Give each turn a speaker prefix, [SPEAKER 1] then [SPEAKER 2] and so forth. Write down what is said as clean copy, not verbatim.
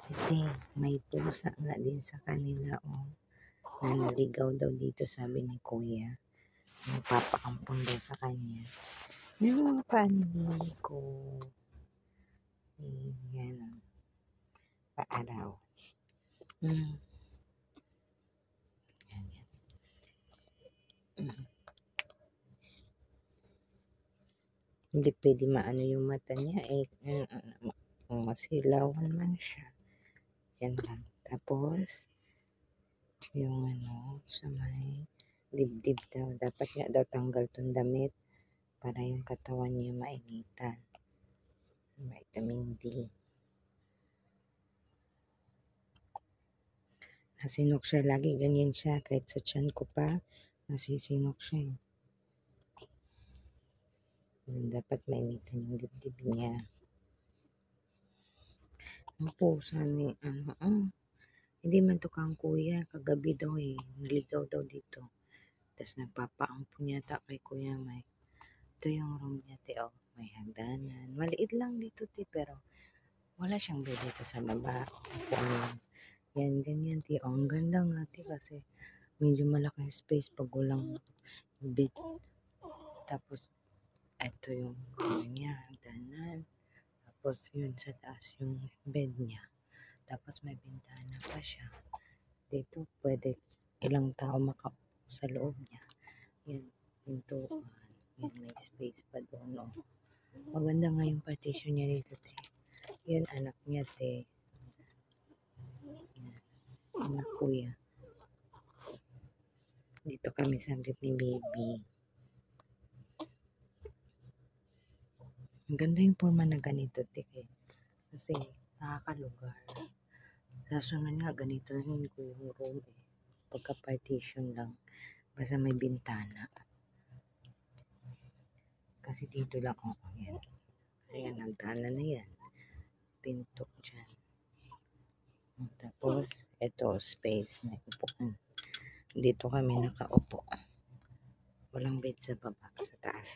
[SPEAKER 1] Ate, may pusa nga din sa kanila, oh, na naligaw daw dito, sabi ni Kuya. Nagpapaampon daw sa kanya. Yung mga family ko. Yan, paaraw. Mm. Yan, yan. Mm. Hindi pwede maano yung mata niya, eh. Masilawan man siya. Yan lang. Tapos, yung sa may dibdib daw. Dapat nga daw tanggal tong damit para yung katawan niya mainitan. Vitamin D. Nasinok siya. Lagi ganyan siya. Kahit sa tiyan ko pa, nasisinok siya. Dapat mainitan yung dibdib niya. Ang pusa ni, hindi man to kang kuya. Kagabi daw eh. Naligaw daw dito. Tapos nagpapaampun yata kay Kuya Mike. Ito yung room niya, te. Oh, may hagdanan. Maliit lang dito, te. Pero wala siyang bed dito sa baba. Yan, ganyan, te. Oh, ang ganda nga, te. Kasi medyo malaking space pag walang bed. Tapos, ito yung niya, hagdanan. Tapos, yun sa taas yung bed niya. Tapos, may bintana pa siya. Dito, pwede ilang tao makaupo sa loob niya. Yan, pintuan. Yan, may space pa doon, oh. Maganda nga yung partition niya dito, te. Yan, anak niya, te. Yan, anak kuya. Dito kami saglit ni baby. Ang ganda yung forma na ganito, te. Kasi, nakakalugar. Sa sunod nga, ganito rin ko yung room, eh. Pagka-partition lang. Basta may bintana. Kasi dito lang, oh, yan. Ayan, hagdanan na yan. Pinto dyan. Tapos, ito, space. May upuan. Dito kami nakaupo. Walang bed sa baba, sa taas.